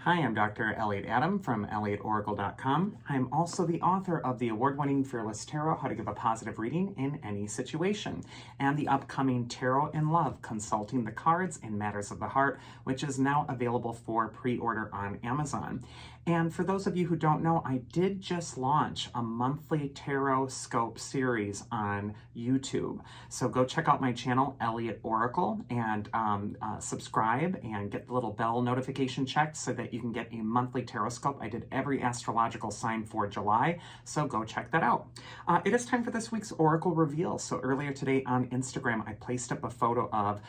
Hi, I'm Dr. Elliot Adam from ElliotOracle.com. I'm also the author of the award-winning Fearless Tarot, How to Give a Positive Reading in Any Situation, and the upcoming Tarot in Love, Consulting the Cards in Matters of the Heart, which is now available for pre-order on Amazon. And for those of you who don't know, I did just launch a monthly tarot scope series on YouTube. So go check out my channel, Elliot Oracle, and subscribe and get the little bell notification checked so that you can get a monthly tarot scope. I did every astrological sign for July, so go check that out. It is time for this week's Oracle Reveal. So earlier today on Instagram, I placed up a photo of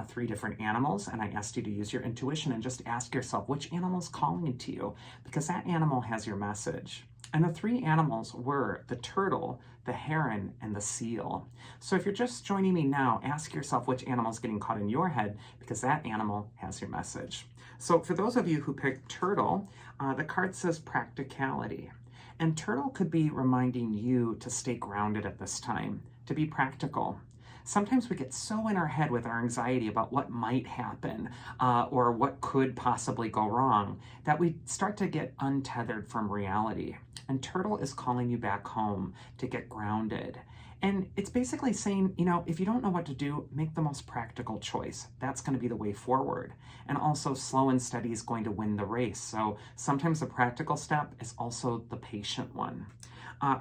3 different animals, and I asked you to use your intuition and just ask yourself which animal is calling to you, because that animal has your message. And the 3 animals were the turtle, the heron, and the seal. So if you're just joining me now, ask yourself which animal is getting caught in your head, because that animal has your message. So for those of you who picked turtle, the card says practicality. And turtle could be reminding you to stay grounded at this time, to be practical. Sometimes we get so in our head with our anxiety about what might happen or what could possibly go wrong that we start to get untethered from reality. And turtle is calling you back home to get grounded. And it's basically saying, you know, if you don't know what to do, make the most practical choice. That's going to be the way forward. And also, slow and steady is going to win the race. So sometimes the practical step is also the patient one.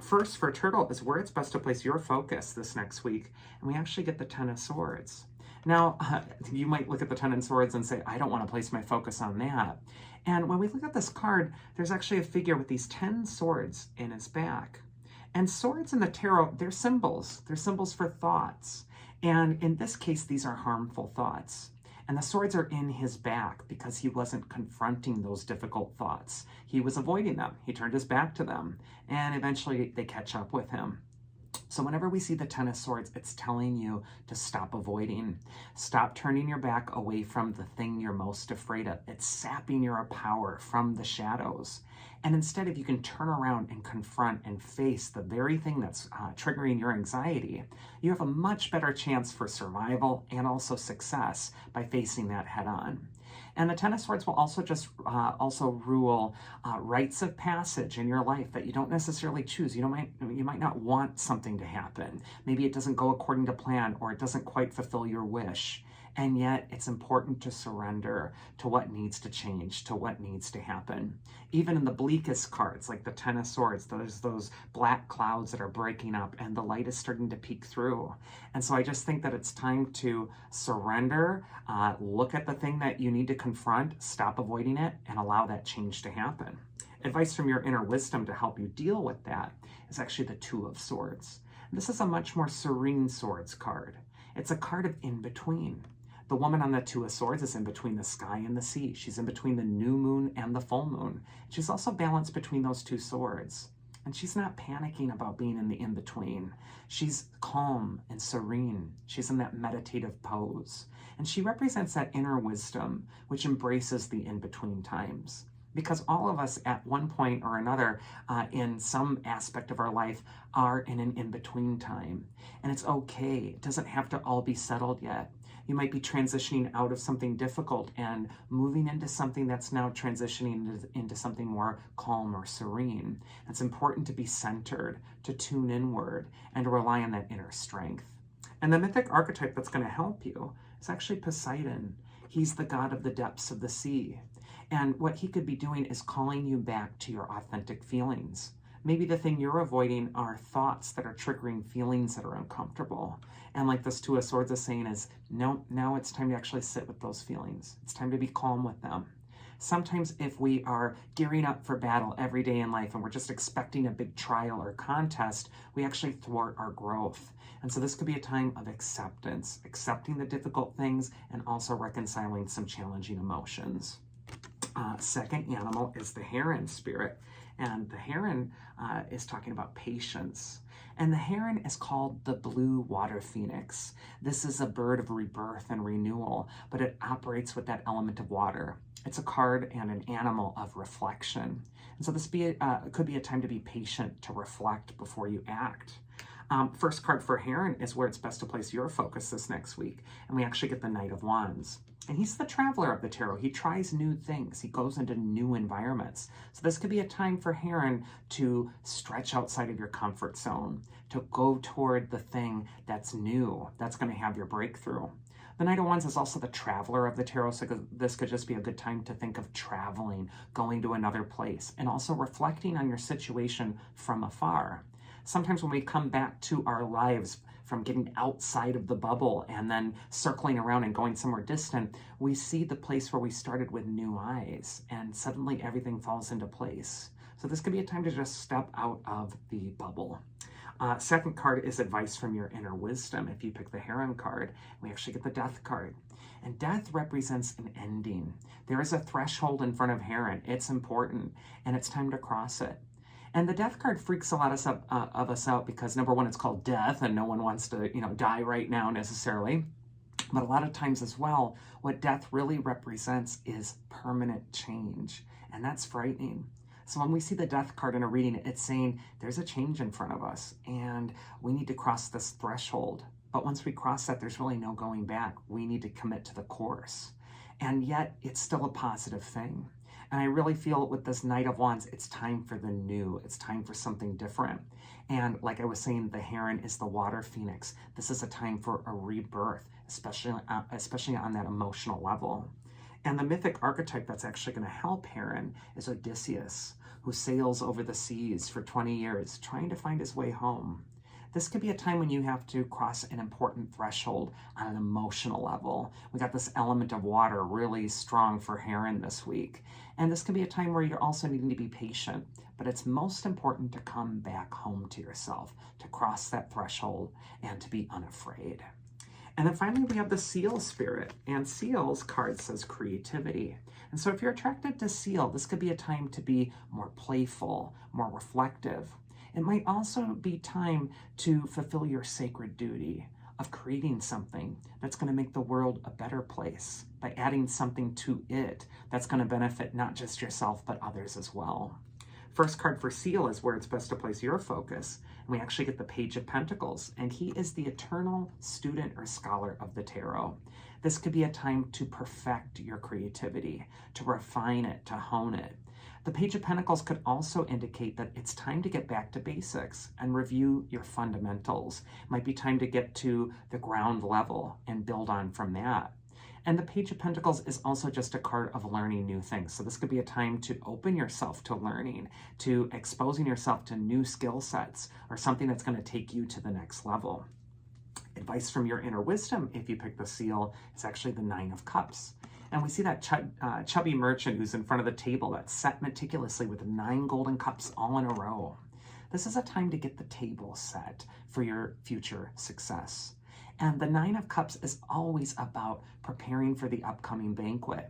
First, for turtle, is where it's best to place your focus this next week. And we actually get the Ten of Swords. Now, you might look at the Ten of Swords and say, I don't want to place my focus on that. And when we look at this card, there's actually a figure with these 10 swords in his back. And swords in the tarot, they're symbols. They're symbols for thoughts. And in this case, these are harmful thoughts. And the swords are in his back because he wasn't confronting those difficult thoughts. He was avoiding them. He turned his back to them. And eventually they catch up with him. So whenever we see the Ten of Swords, it's telling you to stop avoiding. Stop turning your back away from the thing you're most afraid of. It's sapping your power from the shadows. And instead, if you can turn around and confront and face the very thing that's triggering your anxiety, you have a much better chance for survival and also success by facing that head on. And the Ten of Swords will also just rule rites of passage in your life that you don't necessarily choose. You might not want something to happen. Maybe it doesn't go according to plan, or it doesn't quite fulfill your wish. And yet it's important to surrender to what needs to change, to what needs to happen. Even in the bleakest cards, like the Ten of Swords, there's those black clouds that are breaking up and the light is starting to peek through. And so I just think that it's time to surrender, look at the thing that you need to confront, stop avoiding it, and allow that change to happen. Advice from your inner wisdom to help you deal with that is actually the Two of Swords. This is a much more serene swords card. It's a card of in-between. The woman on the Two of Swords is in between the sky and the sea. She's in between the new moon and the full moon. She's also balanced between those 2 swords. And she's not panicking about being in the in-between. She's calm and serene. She's in that meditative pose. And she represents that inner wisdom, which embraces the in-between times. Because all of us at one point or another in some aspect of our life are in an in-between time. And it's okay. It doesn't have to all be settled yet. You might be transitioning out of something difficult and moving into something that's now transitioning into something more calm or serene. It's important to be centered, to tune inward, and to rely on that inner strength. And the mythic archetype that's going to help you is actually Poseidon. He's the god of the depths of the sea. And what he could be doing is calling you back to your authentic feelings. Maybe the thing you're avoiding are thoughts that are triggering feelings that are uncomfortable. And like this Two of Swords is saying is, no, now it's time to actually sit with those feelings. It's time to be calm with them. Sometimes if we are gearing up for battle every day in life and we're just expecting a big trial or contest, we actually thwart our growth. And so this could be a time of acceptance, accepting the difficult things and also reconciling some challenging emotions. Second animal is the heron spirit. And the heron is talking about patience. And the heron is called the blue water phoenix. This is a bird of rebirth and renewal, but it operates with that element of water. It's a card and an animal of reflection. And so this could be a time to be patient, to reflect before you act. First card for Heron is where it's best to place your focus this next week. And we actually get the Knight of Wands. And he's the traveler of the tarot. He tries new things. He goes into new environments. So this could be a time for Heron to stretch outside of your comfort zone, to go toward the thing that's new, that's going to have your breakthrough. The Knight of Wands is also the traveler of the tarot, so this could just be a good time to think of traveling, going to another place, and also reflecting on your situation from afar. Sometimes when we come back to our lives from getting outside of the bubble and then circling around and going somewhere distant, we see the place where we started with new eyes, and suddenly everything falls into place. So this could be a time to just step out of the bubble. Second card is advice from your inner wisdom. If you pick the Heron card, we actually get the Death card. And death represents an ending. There is a threshold in front of Heron. It's important, and it's time to cross it. And the Death card freaks a lot of us out because, number one, it's called death, and no one wants to, die right now necessarily. But a lot of times as well, what death really represents is permanent change, and that's frightening. So when we see the Death card in a reading, it's saying there's a change in front of us, and we need to cross this threshold. But once we cross that, there's really no going back. We need to commit to the course. And yet, it's still a positive thing. And I really feel with this Knight of Wands, it's time for the new. It's time for something different. And like I was saying, the Heron is the water phoenix. This is a time for a rebirth, especially on that emotional level. And the mythic archetype that's actually going to help Heron is Odysseus, who sails over the seas for 20 years, trying to find his way home. This could be a time when you have to cross an important threshold on an emotional level. We got this element of water really strong for Heron this week. And this can be a time where you're also needing to be patient, but it's most important to come back home to yourself, to cross that threshold, and to be unafraid. And then finally, we have the Seal spirit, and Seal's card says creativity. And so if you're attracted to Seal, this could be a time to be more playful, more reflective. It might also be time to fulfill your sacred duty of creating something that's going to make the world a better place by adding something to it that's going to benefit not just yourself, but others as well. First card for Seal is where it's best to place your focus. And we actually get the Page of Pentacles, and he is the eternal student or scholar of the tarot. This could be a time to perfect your creativity, to refine it, to hone it. The Page of Pentacles could also indicate that it's time to get back to basics and review your fundamentals. It might be time to get to the ground level and build on from that. And the Page of Pentacles is also just a card of learning new things. So this could be a time to open yourself to learning, to exposing yourself to new skill sets or something that's going to take you to the next level. Advice from your inner wisdom, if you pick the Seal, is actually the Nine of Cups. And we see that chubby merchant who's in front of the table that's set meticulously with 9 golden cups all in a row. This is a time to get the table set for your future success. And the Nine of Cups is always about preparing for the upcoming banquet.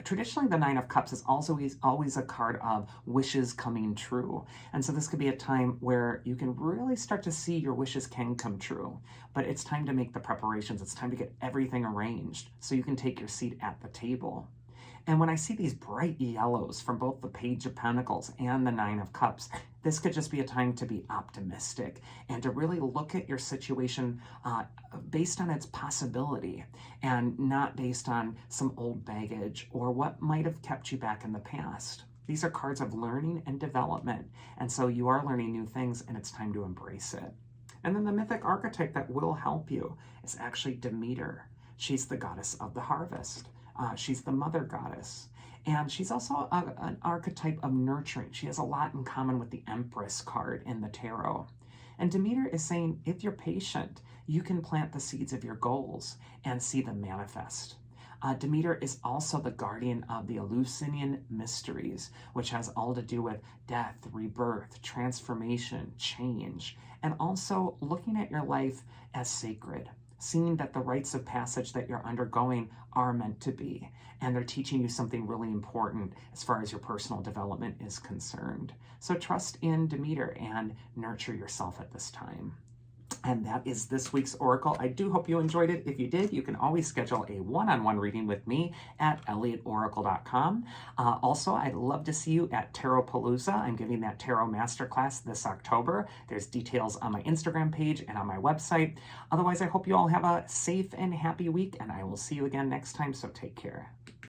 Traditionally, the Nine of Cups is also always a card of wishes coming true. And so this could be a time where you can really start to see your wishes can come true. But it's time to make the preparations. It's time to get everything arranged so you can take your seat at the table. And when I see these bright yellows from both the Page of Pentacles and the Nine of Cups, this could just be a time to be optimistic and to really look at your situation based on its possibility and not based on some old baggage or what might have kept you back in the past. These are cards of learning and development, and so you are learning new things, and it's time to embrace it. And then the mythic archetype that will help you is actually Demeter. She's the goddess of the harvest. She's the mother goddess. And she's also an archetype of nurturing. She has a lot in common with the Empress card in the tarot. And Demeter is saying, if you're patient, you can plant the seeds of your goals and see them manifest. Demeter is also the guardian of the Eleusinian mysteries, which has all to do with death, rebirth, transformation, change, and also looking at your life as sacred, seeing that the rites of passage that you're undergoing are meant to be, and they're teaching you something really important as far as your personal development is concerned. So trust in Demeter and nurture yourself at this time. And that is this week's Oracle. I do hope you enjoyed it. If you did, you can always schedule a one-on-one reading with me at elliotoracle.com. Also, I'd love to see you at Tarotpalooza. I'm giving that Tarot Masterclass this October. There's details on my Instagram page and on my website. Otherwise, I hope you all have a safe and happy week, and I will see you again next time, so take care.